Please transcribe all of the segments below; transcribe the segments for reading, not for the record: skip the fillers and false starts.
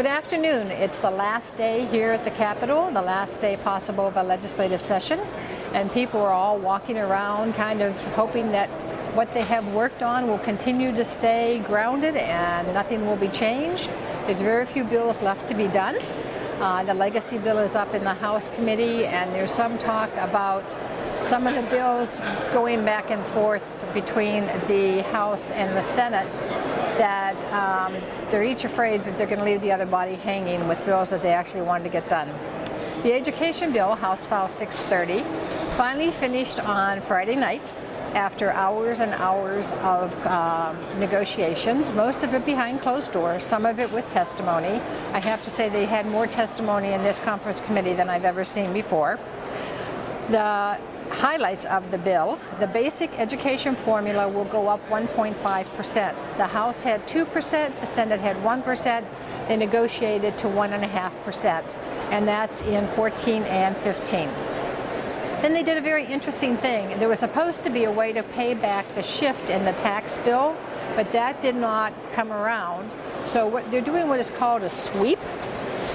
afternoon. It's the last day here at the Capitol, the last day possible of a legislative session, and people are all walking around kind of hoping that what they have worked on will continue to stay grounded and nothing will be changed. There's very few bills left to be done. The legacy bill is up in the House committee, and there's some talk about some of the bills going back and forth between the House and the Senate, that they're each afraid that they're going to leave the other body hanging with bills that they actually wanted to get done. The education bill, House File 630, finally finished on Friday night after hours and hours of negotiations, most of it behind closed doors, some of it with testimony. I have to say they had more testimony in this conference committee than I've ever seen before. The highlights of the bill: the basic education formula will go up 1.5%. The House had 2%, the Senate had 1%. They negotiated to 1.5%, and that's in 14 and 15. Then they did a very interesting thing. There was supposed to be a way to pay back the shift in the tax bill, but that did not come around. So what they're doing what is called a sweep.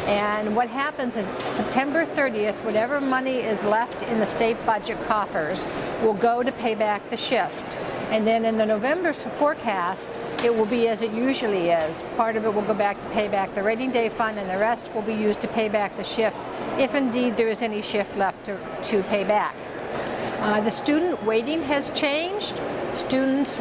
And what happens is September 30th, whatever money is left in the state budget coffers will go to pay back the shift. And then in the November forecast, it will be as it usually is. Part of it will go back to pay back the rating day fund, and the rest will be used to pay back the shift, if indeed there is any shift left to pay back. The student weighting has changed. Students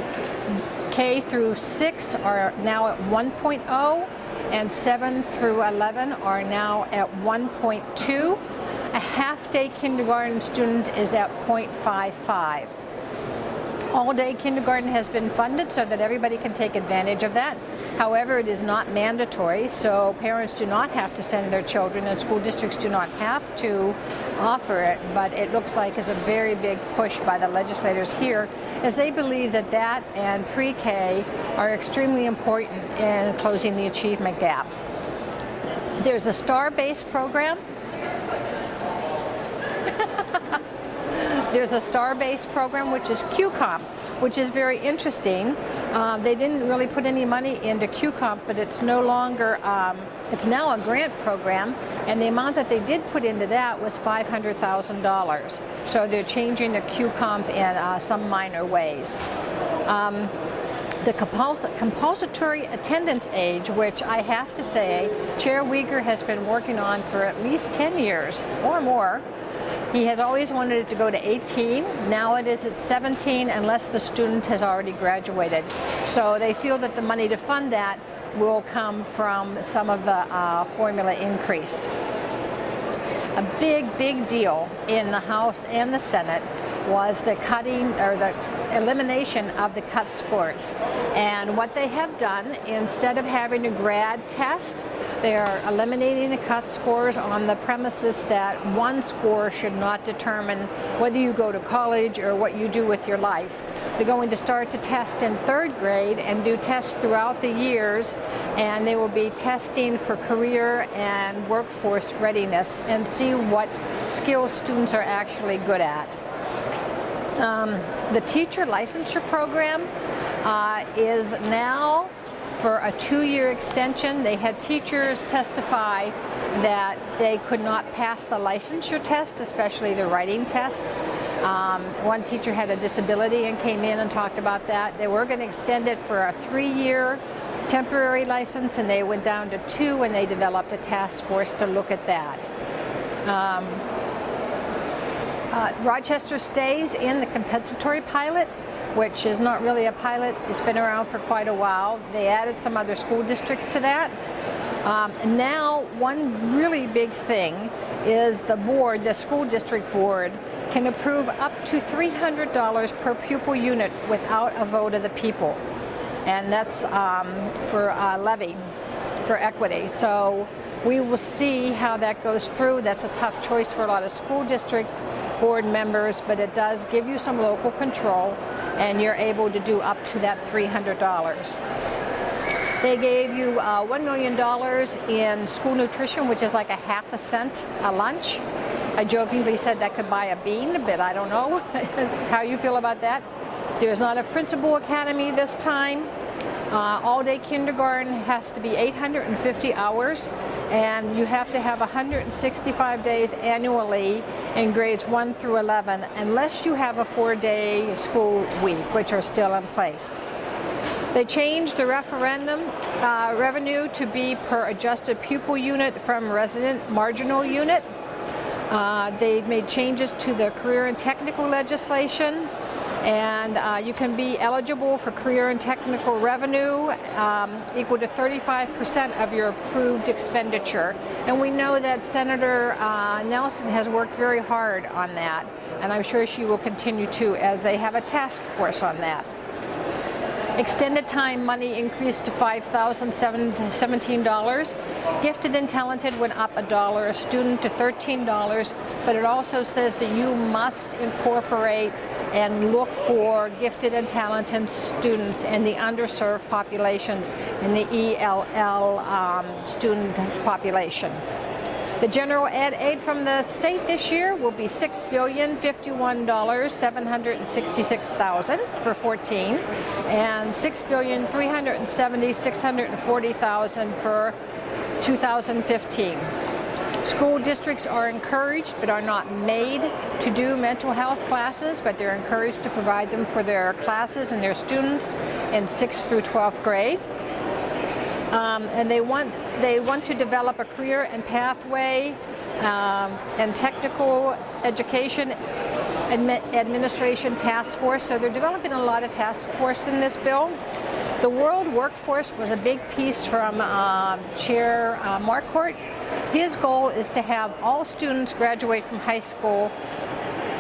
K through 6 are now at 1.0. and 7 through 11 are now at 1.2. A half-day kindergarten student is at 0.55. All-day kindergarten has been funded so that everybody can take advantage of that. However, it is not mandatory, so parents do not have to send their children, and school districts do not have to offer it, but it looks like it's a very big push by the legislators here, as they believe that that and pre-K are extremely important in closing the achievement gap. There's a STAR-based program. There's a STAR-based program, which is QComp, which is very interesting. They didn't really put any money into QComp, but it's no longer, it's now a grant program, and the amount that they did put into that was $500,000. So they're changing the QComp in some minor ways. The compulsory attendance age, which I have to say Chair Uyghur has been working on for at least 10 years or more. He has always wanted it to go to 18. Now it is at 17 unless the student has already graduated. So they feel that the money to fund that will come from some of the formula increase. A big deal in the House and the Senate was the cutting or the elimination of the cut scores. And what they have done, instead of having a grad test, they are eliminating the cut scores on the premises that one score should not determine whether you go to college or what you do with your life. They're going to start to test in 3rd grade and do tests throughout the years, and they will be testing for career and workforce readiness and see what skills students are actually good at. The teacher licensure program is now for a 2-year extension. They had teachers testify that they could not pass the licensure test, especially the writing test. One teacher had a disability and came in and talked about that. They were going to extend it for a 3-year temporary license, and they went down to 2, and they developed a task force to look at that. Rochester stays in the compensatory pilot, which is not really a pilot. It's been around for quite a while. They added some other school districts to that. Now, one really big thing is the board, the school district board, can approve up to $300 per pupil unit without a vote of the people. And that's for levy, for equity. So we will see how that goes through. That's a tough choice for a lot of school district board members, but it does give you some local control, and you're able to do up to that $300. They gave you $1 million in school nutrition, which is like a half a cent a lunch. I jokingly said that could buy a bean, but I don't know how you feel about that. There's not a principal academy this time. All-day kindergarten has to be 850 hours, and you have to have 165 days annually in grades 1 through 11, unless you have a 4-day school week, which are still in place. They changed the referendum revenue to be per adjusted pupil unit from resident marginal unit. They made changes to the career and technical legislation, and you can be eligible for career and technical revenue equal to 35% of your approved expenditure. And we know that Senator Nelson has worked very hard on that, and I'm sure she will continue to, as they have a task force on that. Extended time money increased to $5,017. Gifted and talented went up $1 a student to $13, but it also says that you must incorporate and look for gifted and talented students in the underserved populations in the ELL student population. The general ed aid from the state this year will be $6,051,766,000 for 14, and $6,370,640,000 for 2015. School districts are encouraged but are not made to do mental health classes, but they're encouraged to provide them for their classes and their students in 6th through 12th grade. And they want to develop a career and pathway and technical education administration task force. So they're developing a lot of task force in this bill. The world workforce was a big piece from Chair Marquardt. His goal is to have all students graduate from high school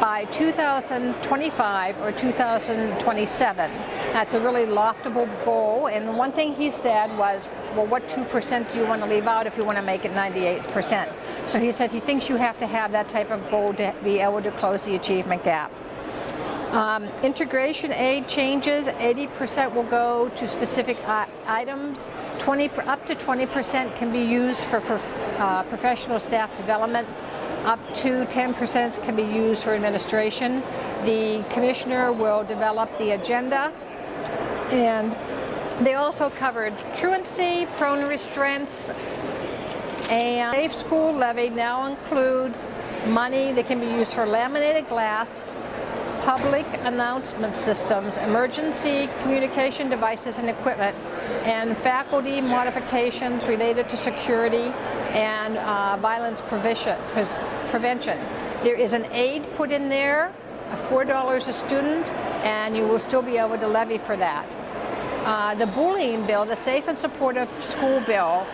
by 2025 or 2027. That's a really loftable goal, and the one thing he said was, well, what 2% do you want to leave out if you want to make it 98%? So he said he thinks you have to have that type of goal to be able to close the achievement gap. Integration aid changes, 80% will go to specific items, up to 20% can be used for professional staff development, up to 10% can be used for administration. The commissioner will develop the agenda, and they also covered truancy, prone restraints, and safe school levy now includes money that can be used for laminated glass, public announcement systems, emergency communication devices and equipment, and faculty modifications related to security and violence prevention. There is an aid put in there, $4 a student, and you will still be able to levy for that. The bullying bill, the Safe and Supportive School bill,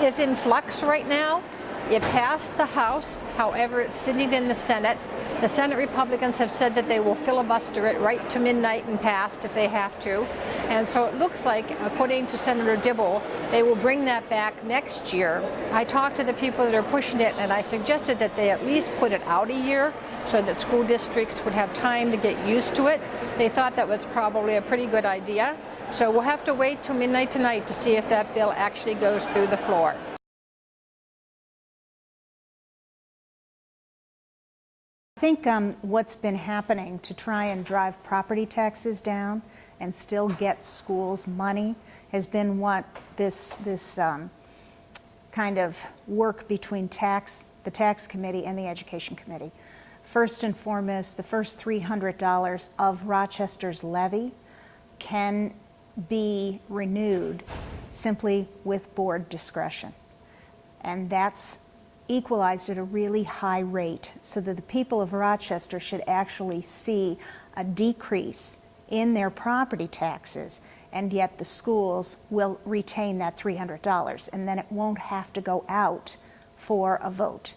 is in flux right now. It passed the House, however, it's sitting in the Senate. The Senate Republicans have said that they will filibuster it right to midnight and past if they have to. And so it looks like, according to Senator Dibble, they will bring that back next year. I talked to the people that are pushing it, and I suggested that they at least put it out a year so that school districts would have time to get used to it. They thought that was probably a pretty good idea. So we'll have to wait till midnight tonight to see if that bill actually goes through the floor. I think what's been happening to try and drive property taxes down and still get schools money has been what this kind of work between the tax committee and the education committee. First and foremost, the first $300 of Rochester's levy can be renewed simply with board discretion, and that's equalized at a really high rate so that the people of Rochester should actually see a decrease in their property taxes, and yet the schools will retain that $300, and then it won't have to go out for a vote.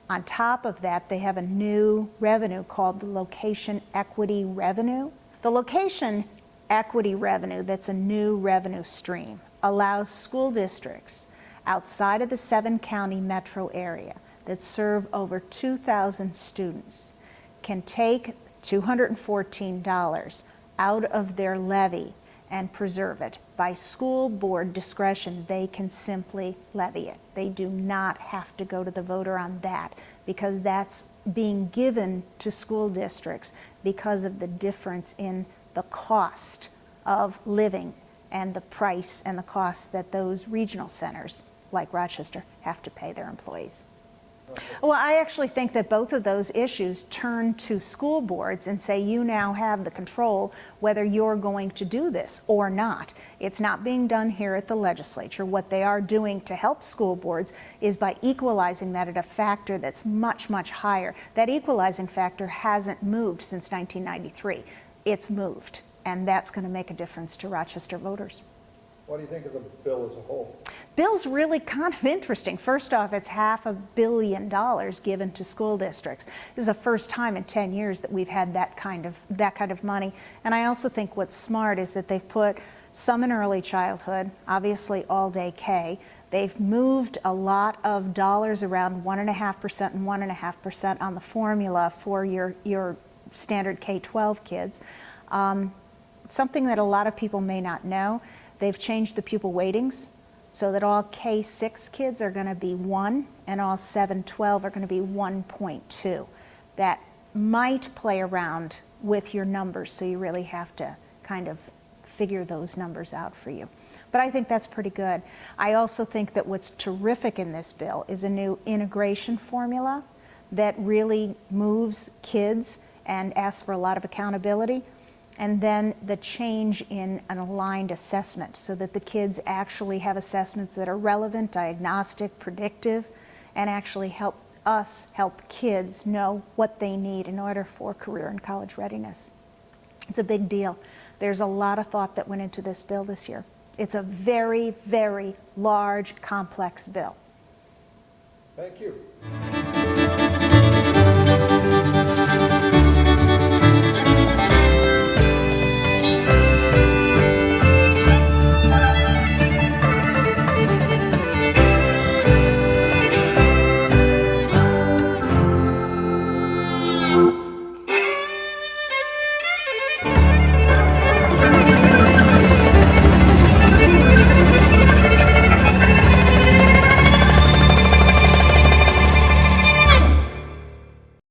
On top of that, they have a new revenue called the location equity revenue. The location equity revenue, that's a new revenue stream, allows school districts outside of the 7-county metro area that serve over 2,000 students can take $214 out of their levy and preserve it. By school board discretion, they can simply levy it. They do not have to go to the voter on that, because that's being given to school districts because of the difference in the cost of living and the price and the cost that those regional centers, like Rochester, have to pay their employees. Well, I actually think that both of those issues turn to school boards and say, you now have the control whether you're going to do this or not. It's not being done here at the legislature. What they are doing to help school boards is by equalizing that at a factor that's much, much higher. That equalizing factor hasn't moved since 1993. It's moved, and that's going to make a difference to Rochester voters. What do you think of the bill as a whole? Bill's really kind of interesting. First off, it's $500 million given to school districts. This is the first time in 10 years that we've had that kind of money. And I also think what's smart is that they've put some in early childhood, obviously all-day K. They've moved a lot of dollars around, 1.5% and 1.5% on the formula for your standard K-12 kids. Something that a lot of people may not know, they've changed the pupil weightings so that all K-6 kids are going to be 1 and all 7-12 are going to be 1.2. That might play around with your numbers, so you really have to kind of figure those numbers out for you. But I think that's pretty good. I also think that what's terrific in this bill is a new integration formula that really moves kids and asks for a lot of accountability. And then the change in an aligned assessment so that the kids actually have assessments that are relevant, diagnostic, predictive, and actually help kids know what they need in order for career and college readiness. It's a big deal. There's a lot of thought that went into this bill this year. It's a very, very large, complex bill. Thank you.